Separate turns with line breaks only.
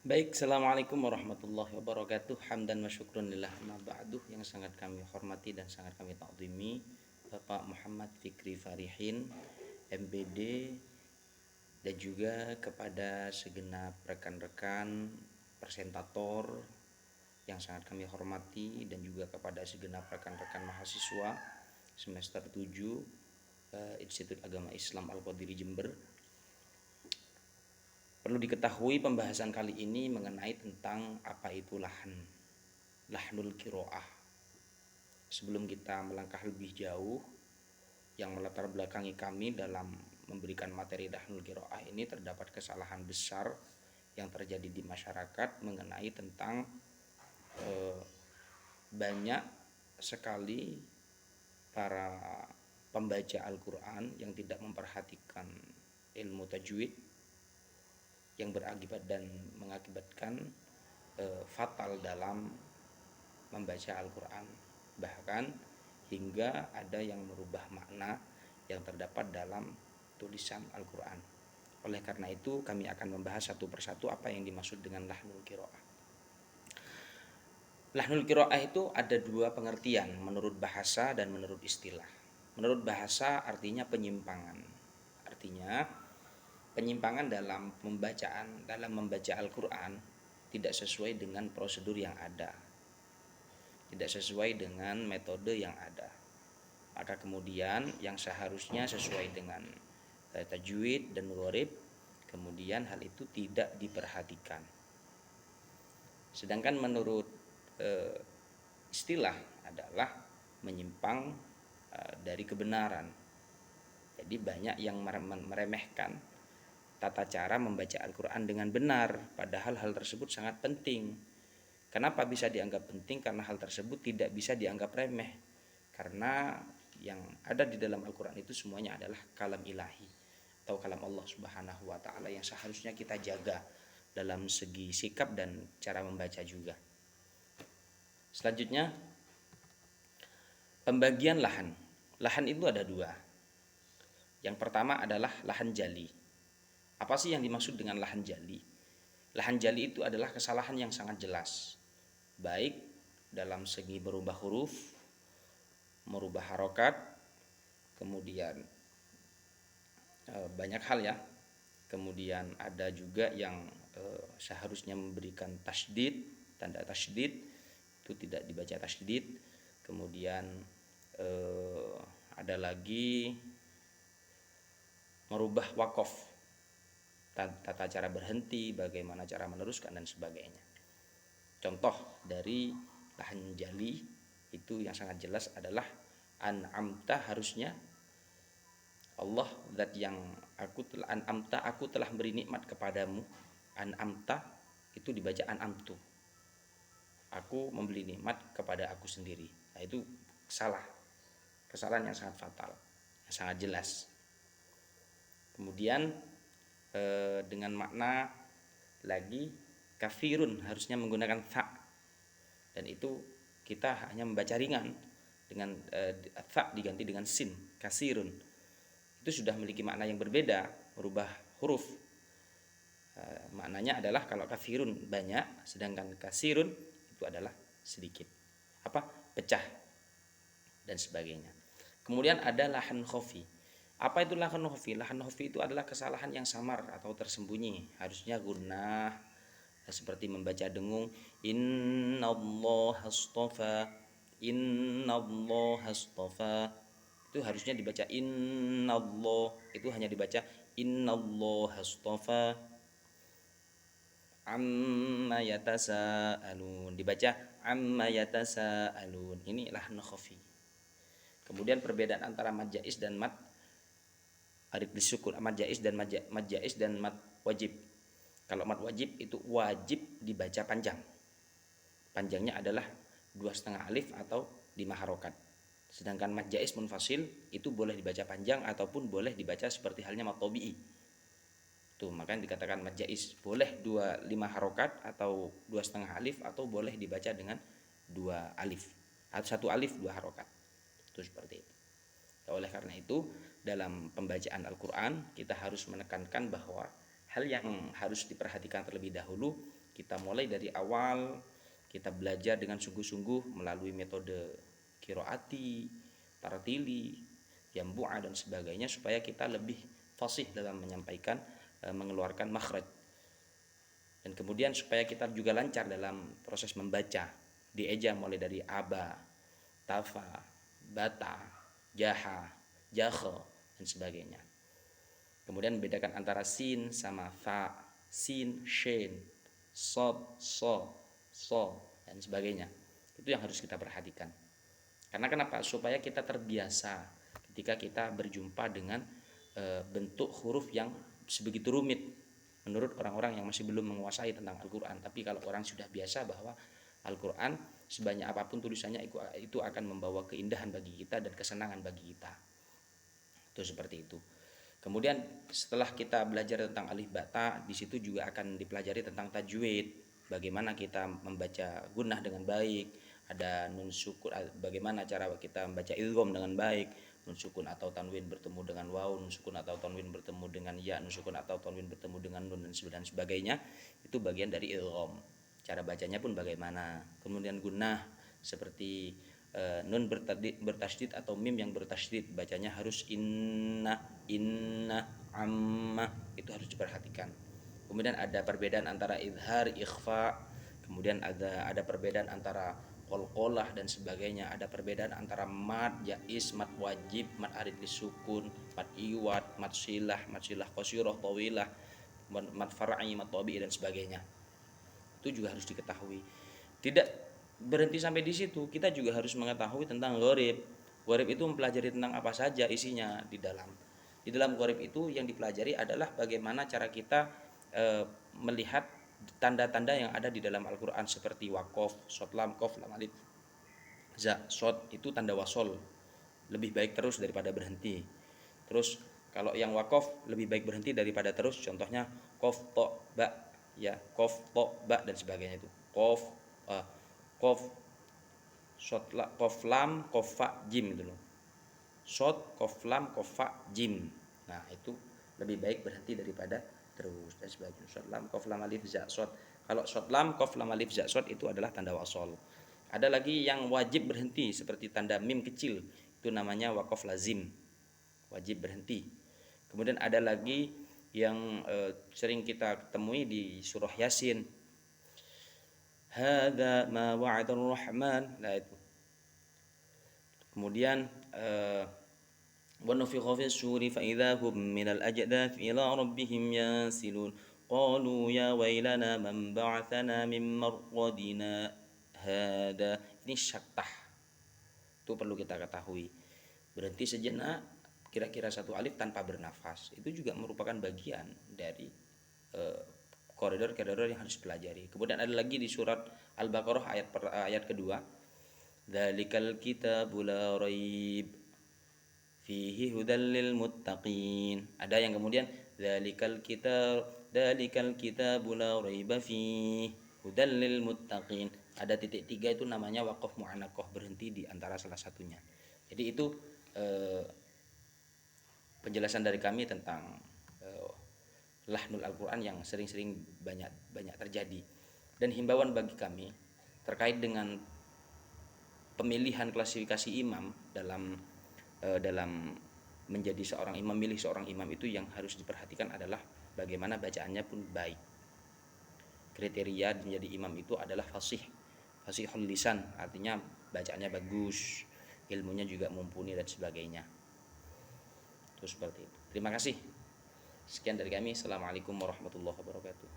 Baik, Assalamualaikum warahmatullahi wabarakatuh. Hamdan wa syukran lillah ma ba'du. Yang sangat kami hormati dan sangat kami ta'zimi Bapak Muhammad Fikri Farihin, MPD, dan juga kepada segenap rekan-rekan presentator yang sangat kami hormati, dan juga kepada segenap rekan-rekan mahasiswa semester 7 Institut Agama Islam Al-Qadiri Jember. Perlu diketahui pembahasan kali ini mengenai tentang apa itu lahnul kiroah. Sebelum kita melangkah lebih jauh, yang melatar belakangi kami dalam memberikan materi lahnul kiroah ini, terdapat kesalahan besar yang terjadi di masyarakat mengenai tentang banyak sekali para pembaca Al-Quran yang tidak memperhatikan ilmu tajwid, yang berakibat dan mengakibatkan fatal dalam membaca Al-Quran, bahkan hingga ada yang merubah makna yang terdapat dalam tulisan Al-Quran. Oleh karena itu kami akan membahas satu persatu apa yang dimaksud dengan lahnul kiroah. Lahnul kiroah itu ada dua pengertian menurut bahasa dan menurut istilah. Menurut bahasa artinya penyimpangan. Artinya penyimpangan dalam membaca Al-Quran tidak sesuai dengan prosedur yang ada, tidak sesuai dengan metode yang ada. Maka kemudian yang seharusnya sesuai dengan tajwid dan gharib, kemudian hal itu tidak diperhatikan. Sedangkan menurut istilah adalah menyimpang dari kebenaran. Jadi banyak yang meremehkan tata cara membaca Al-Quran dengan benar, padahal hal tersebut sangat penting. Kenapa bisa dianggap penting? Karena hal tersebut tidak bisa dianggap remeh, karena yang ada di dalam Al-Quran itu semuanya adalah kalam ilahi atau kalam Allah Subhanahu wa ta'ala yang seharusnya kita jaga dalam segi sikap dan cara membaca juga. Selanjutnya, pembagian lahan. Lahan itu ada dua. Yang pertama adalah lahan jali. Apa sih yang dimaksud dengan lahan jali? Lahan jali itu adalah kesalahan yang sangat jelas, baik dalam segi merubah huruf, merubah harokat, kemudian banyak hal ya. Kemudian ada juga yang seharusnya memberikan tasydid, tanda tasydid itu tidak dibaca tasydid. Kemudian ada lagi merubah wakof, tata cara berhenti, bagaimana cara meneruskan dan sebagainya. Contoh dari lahan jali itu yang sangat jelas adalah an'amta, harusnya Allah zat yang aku telah beri nikmat kepadamu. An'amta itu dibaca an'amtu, aku memberi nikmat kepada aku sendiri. Nah, itu salah, kesalahan yang sangat fatal, yang sangat jelas. Kemudian dengan makna lagi kafirun, harusnya menggunakan tha, dan itu kita hanya membaca ringan dengan tha diganti dengan sin, kasirun. Itu sudah memiliki makna yang berbeda, merubah huruf. Maknanya adalah kalau kafirun banyak, sedangkan kasirun itu adalah sedikit, pecah dan sebagainya. Kemudian ada lahan khofi. Apa itu lahan khofi? Lahan khofi itu adalah kesalahan yang samar atau tersembunyi. Harusnya gunnah, seperti membaca dengung innallaha astafa, innallaha astafa, itu harusnya dibaca innallah, itu hanya dibaca innallaha astafa. Amma yatasaalun dibaca amma yatasaalun, ini lahan khafi. Kemudian perbedaan antara mad jaiz dan mad arif disukun, mad jaiz dan mad jaiz dan mad wajib. Kalau mad wajib itu wajib dibaca panjang. Panjangnya adalah 2,5 alif atau 5 harokat. Sedangkan mad jaiz munfasil itu boleh dibaca panjang ataupun boleh dibaca seperti halnya mad tabi'i. Tuh, makanya dikatakan mad jaiz, boleh 5 harokat atau 2,5 alif, atau boleh dibaca dengan 2 alif atau 1 alif 2 harokat. Itu seperti itu. Oleh karena itu dalam pembacaan Al-Quran kita harus menekankan bahwa hal yang harus diperhatikan terlebih dahulu Kita mulai dari awal, kita belajar dengan sungguh-sungguh melalui metode qiraati, tartili, jambu'a dan sebagainya, supaya kita lebih fasih dalam menyampaikan, mengeluarkan makhraj. Dan kemudian supaya kita juga lancar dalam proses membaca, dieja mulai dari aba, tafa, bata, jaha, jakha dan sebagainya. Kemudian membedakan antara sin sama fa, sin, shin, sod, so dan sebagainya. Itu yang harus kita perhatikan. Karena kenapa? Supaya kita terbiasa ketika kita berjumpa dengan bentuk huruf yang sebegitu rumit menurut orang-orang yang masih belum menguasai tentang Al-Quran. Tapi kalau orang sudah biasa bahwa Al-Quran sebanyak apapun tulisannya itu akan membawa keindahan bagi kita dan kesenangan bagi kita. Itu seperti itu. Kemudian setelah kita belajar tentang alif bata, di situ juga akan dipelajari tentang tajwid, bagaimana kita membaca gunnah dengan baik, ada nun sukun, bagaimana cara kita membaca idgham dengan baik, nun sukun atau tanwin bertemu dengan waw, nun sukun atau tanwin bertemu dengan ya, nun sukun atau tanwin bertemu dengan nun dan sebagainya. Itu bagian dari idgham. Cara bacanya pun bagaimana. Kemudian gunnah seperti nun bertasydid atau mim yang bertasydid, bacanya harus inna, amma, itu harus diperhatikan. Kemudian ada perbedaan antara idhar, ikhfa, kemudian ada perbedaan antara qalqalah dan sebagainya, ada perbedaan antara mad jaiz, mad wajib, mad arid lisukun, mad iwad, mad silah qasirah, tawilah, mad far'i, mad tabi'i dan sebagainya. Itu juga harus diketahui. Tidak berhenti sampai di situ, kita juga harus mengetahui tentang gharib. Gharib itu mempelajari tentang apa saja isinya di dalam. Di dalam gharib itu yang dipelajari adalah bagaimana cara kita melihat tanda-tanda yang ada di dalam Al-Quran seperti wakof, shot lam, kof, lam alif, za, shot itu tanda wasol, lebih baik terus daripada berhenti. Terus kalau yang wakof lebih baik berhenti daripada terus, contohnya kof, to, ba, ya, kof, to, ba dan sebagainya itu. Kof, shot, kof, lam, kof, fa, jim gitu loh. Shot, kof, lam, kof, fa, jim. Nah itu lebih baik berhenti daripada terus dan sebagainya. Shot, lam, kof, lam, alif, za, shot. Kalau shot, lam, kof, lam, alif, za, shot itu adalah tanda wasol. Ada lagi yang wajib berhenti seperti tanda mim kecil, itu namanya wakof lazim, wajib berhenti. Kemudian ada lagi yang sering kita temui di surah Yasin, hadza ma wa'adur rahman. Nah itu. Kemudian wa nufikha fis suri fa idza hum minal ajdath ila rabbihim yansilun qalu ya wailana man ba'athana min marqadina hada. Ini syattah, itu perlu kita ketahui. Berhenti sejenak, kira-kira satu alif tanpa bernafas, itu juga merupakan bagian dari koridor-koridor yang harus dipelajari. Kemudian ada lagi di surat Al-Baqarah ayat kedua, dzalikal kitabul la raib fihi hudal lil muttaqin. Ada yang kemudian dzalikal kitabul la raiba fihi hudal lil muttaqin. Ada titik tiga, itu namanya waqaf mu'anaqah, berhenti di antara salah satunya. Jadi itu penjelasan dari kami tentang lahnul Al-Quran yang sering-sering banyak terjadi. Dan himbauan bagi kami terkait dengan pemilihan klasifikasi imam dalam menjadi seorang imam, milih seorang imam itu yang harus diperhatikan adalah bagaimana bacaannya pun baik. Kriteria menjadi imam itu adalah fasihul lisan, artinya bacaannya bagus, ilmunya juga mumpuni dan sebagainya. Itu seperti itu. Terima kasih. Sekian dari kami. Assalamualaikum warahmatullahi wabarakatuh.